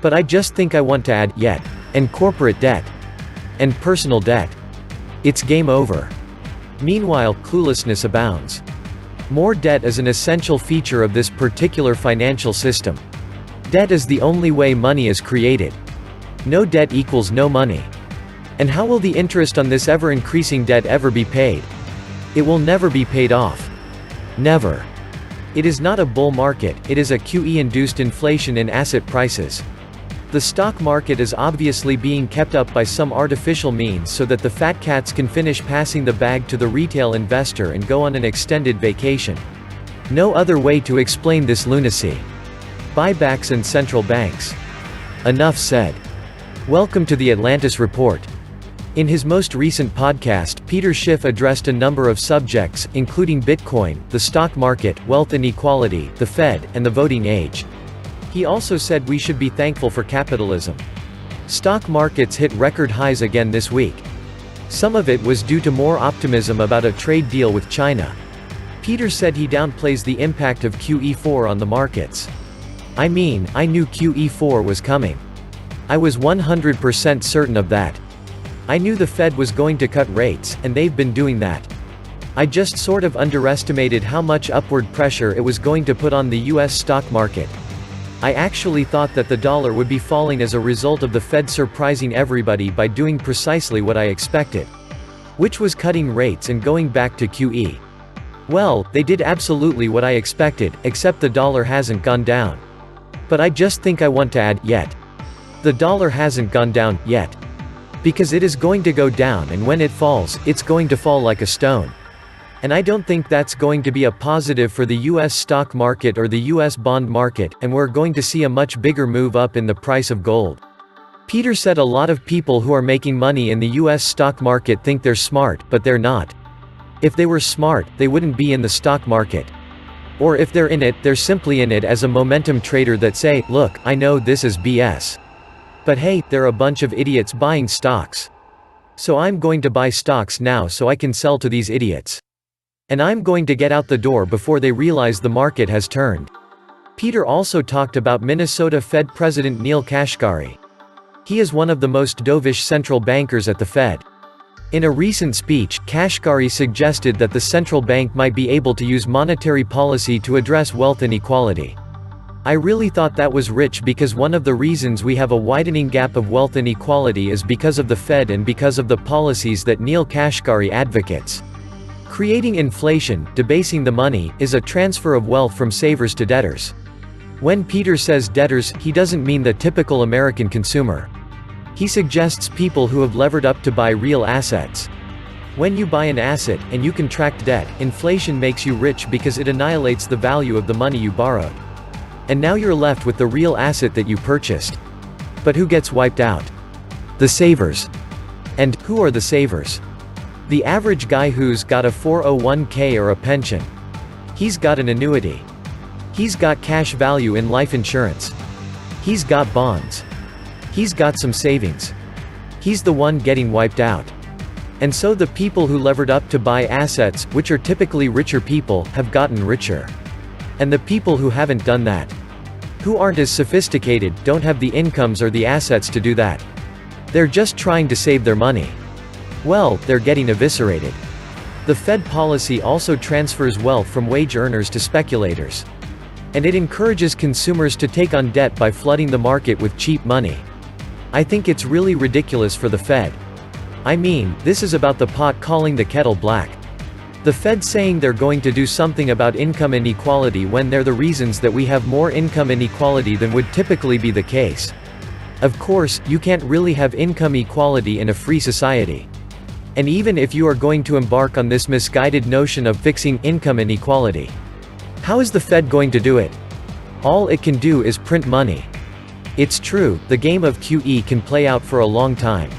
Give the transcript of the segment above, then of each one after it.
But I just think I want to add, yet, and corporate debt, and personal debt. It's game over. Meanwhile, cluelessness abounds. More debt is an essential feature of this particular financial system. Debt is the only way money is created. No debt equals no money. And how will the interest on this ever-increasing debt ever be paid? It will never be paid off. Never. It is not a bull market, it is a QE-induced inflation in asset prices. The stock market is obviously being kept up by some artificial means so that the fat cats can finish passing the bag to the retail investor and go on an extended vacation. No other way to explain this lunacy. Buybacks and central banks. Enough said. Welcome to the Atlantis Report. In his most recent podcast, Peter Schiff addressed a number of subjects, including Bitcoin, the stock market, wealth inequality, the Fed, and the voting age. He also said we should be thankful for capitalism. Stock markets hit record highs again this week. Some of it was due to more optimism about a trade deal with China. Peter said he downplays the impact of QE4 on the markets. I mean, I knew QE4 was coming. I was 100% certain of that. I knew the Fed was going to cut rates, and they've been doing that. I just sort of underestimated how much upward pressure it was going to put on the US stock market. I actually thought that the dollar would be falling as a result of the Fed surprising everybody by doing precisely what I expected. Which was cutting rates and going back to QE. Well, they did absolutely what I expected, except the dollar hasn't gone down. But I just think I want to add, yet. The dollar hasn't gone down, yet. Because it is going to go down, and when it falls, it's going to fall like a stone. And I don't think that's going to be a positive for the US stock market or the US bond market, and we're going to see a much bigger move up in the price of gold. Peter said a lot of people who are making money in the US stock market think they're smart, but they're not. If they were smart, they wouldn't be in the stock market. Or if they're in it, they're simply in it as a momentum trader that say, look, I know this is BS. But hey, they're a bunch of idiots buying stocks. So I'm going to buy stocks now so I can sell to these idiots. And I'm going to get out the door before they realize the market has turned. Peter also talked about Minnesota Fed President Neel Kashkari. He is one of the most dovish central bankers at the Fed. In a recent speech, Kashkari suggested that the central bank might be able to use monetary policy to address wealth inequality. I really thought that was rich because one of the reasons we have a widening gap of wealth inequality is because of the Fed and because of the policies that Neel Kashkari advocates. Creating inflation, debasing the money, is a transfer of wealth from savers to debtors. When Peter says debtors, he doesn't mean the typical American consumer. He suggests people who have levered up to buy real assets. When you buy an asset, and you contract debt, inflation makes you rich because it annihilates the value of the money you borrowed. And now you're left with the real asset that you purchased. But who gets wiped out? The savers. And who are the savers? The average guy who's got a 401k or a pension. He's got an annuity. He's got cash value in life insurance. He's got bonds. He's got some savings. He's the one getting wiped out. And so the people who levered up to buy assets, which are typically richer people, have gotten richer. And the people who haven't done that, who aren't as sophisticated, don't have the incomes or the assets to do that. They're just trying to save their money. Well, they're getting eviscerated. The Fed policy also transfers wealth from wage earners to speculators. And it encourages consumers to take on debt by flooding the market with cheap money. I think it's really ridiculous for the Fed. I mean, this is about the pot calling the kettle black. The Fed saying they're going to do something about income inequality when they're the reasons that we have more income inequality than would typically be the case. Of course, you can't really have income equality in a free society. And even if you are going to embark on this misguided notion of fixing income inequality, how is the Fed going to do it? All it can do is print money. It's true, the game of QE can play out for a long time.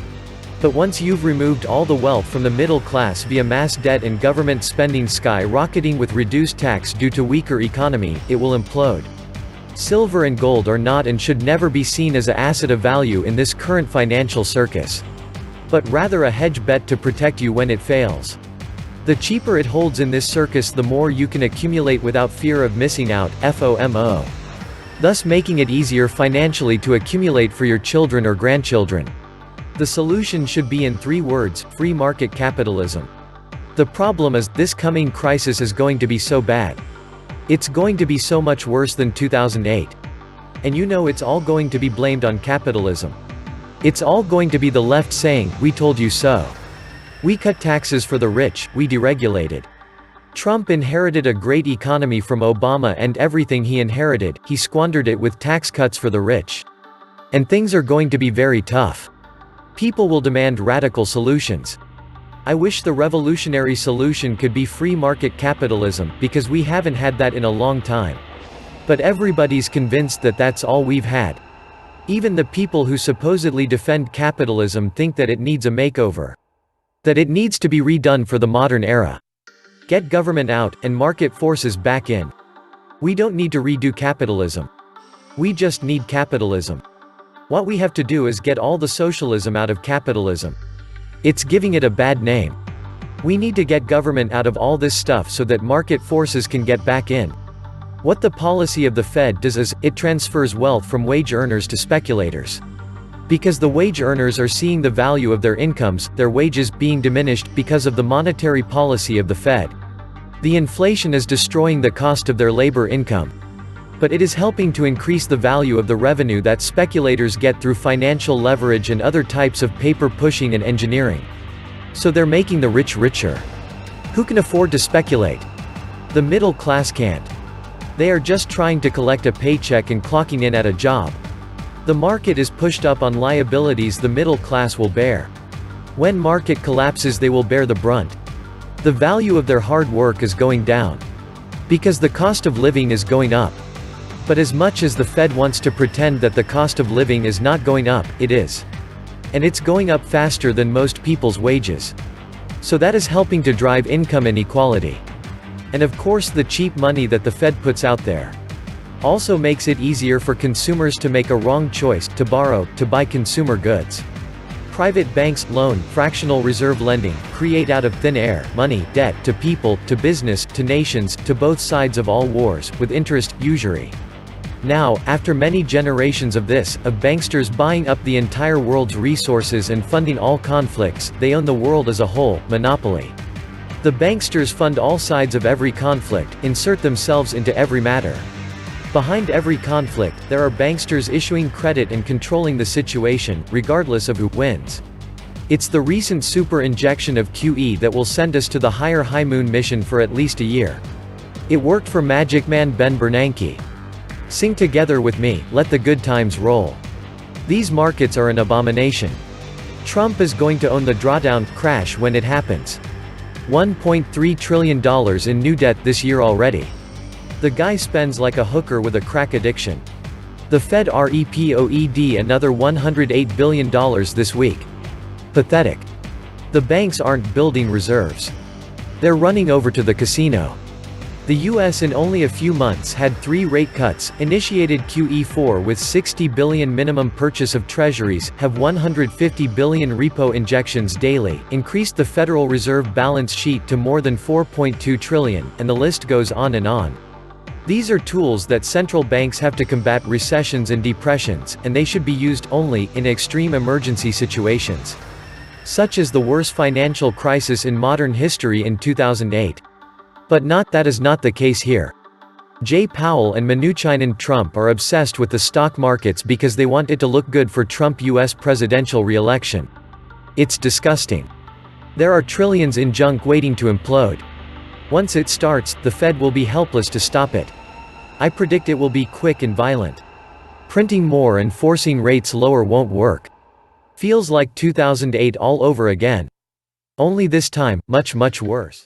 But once you've removed all the wealth from the middle class via mass debt and government spending skyrocketing with reduced tax due to weaker economy, it will implode. Silver and gold are not and should never be seen as an asset of value in this current financial circus. But rather a hedge bet to protect you when it fails. The cheaper it holds in this circus, the more you can accumulate without fear of missing out. FOMO. thus making it easier financially to accumulate for your children or grandchildren. The solution should be in 3 words: free market capitalism. The problem is, this coming crisis is going to be so bad. It's going to be so much worse than 2008. And you know it's all going to be blamed on capitalism. It's all going to be the left saying, "We told you so. We cut taxes for the rich, we deregulated." Trump inherited a great economy from Obama, and everything he inherited, he squandered it with tax cuts for the rich. And things are going to be very tough. People will demand radical solutions. I wish the revolutionary solution could be free market capitalism, because we haven't had that in a long time. But everybody's convinced that that's all we've had. Even the people who supposedly defend capitalism think that it needs a makeover. That it needs to be redone for the modern era. Get government out, and market forces back in. We don't need to redo capitalism. We just need capitalism. What we have to do is get all the socialism out of capitalism. It's giving it a bad name. We need to get government out of all this stuff so that market forces can get back in. What the policy of the Fed does is, it transfers wealth from wage earners to speculators. Because the wage earners are seeing the value of their incomes, their wages, being diminished because of the monetary policy of the Fed. The inflation is destroying the cost of their labor income. But it is helping to increase the value of the revenue that speculators get through financial leverage and other types of paper pushing and engineering. So they're making the rich richer. Who can afford to speculate? The middle class can't. They are just trying to collect a paycheck and clocking in at a job. The market is pushed up on liabilities the middle class will bear. When market collapses, they will bear the brunt. The value of their hard work is going down. Because the cost of living is going up. But as much as the Fed wants to pretend that the cost of living is not going up, it is. And it's going up faster than most people's wages. So that is helping to drive income inequality. And of course, the cheap money that the Fed puts out there also makes it easier for consumers to make a wrong choice, to borrow, to buy consumer goods. Private banks loan, fractional reserve lending, create out of thin air, money, debt, to people, to business, to nations, to both sides of all wars, with interest, usury. Now, after many generations of this, of banksters buying up the entire world's resources and funding all conflicts, they own the world as a whole, monopoly. The banksters fund all sides of every conflict, insert themselves into every matter. Behind every conflict, there are banksters issuing credit and controlling the situation, regardless of who wins. It's the recent super injection of QE that will send us to the higher High Moon mission for at least a year. It worked for Magic Man Ben Bernanke. Sing together with me, let the good times roll. These markets are an abomination. Trump is going to own the drawdown crash when it happens. $1.3 trillion in new debt this year already. The guy spends like a hooker with a crack addiction. The Fed repoed another $108 billion this week. Pathetic. The banks aren't building reserves. They're running over to the casino. The US in only a few months had 3 rate cuts, initiated QE4 with $60 billion minimum purchase of treasuries, have $150 billion repo injections daily, increased the Federal Reserve balance sheet to more than $4.2 trillion, and the list goes on and on. These are tools that central banks have to combat recessions and depressions, and they should be used only in extreme emergency situations. Such as the worst financial crisis in modern history in 2008. But that is not the case here. Jay Powell and Mnuchin Trump are obsessed with the stock markets because they want it to look good for Trump US presidential re-election. It's disgusting. There are trillions in junk waiting to implode. Once it starts, the Fed will be helpless to stop it. I predict it will be quick and violent. Printing more and forcing rates lower won't work. Feels like 2008 all over again. Only this time, much, much worse.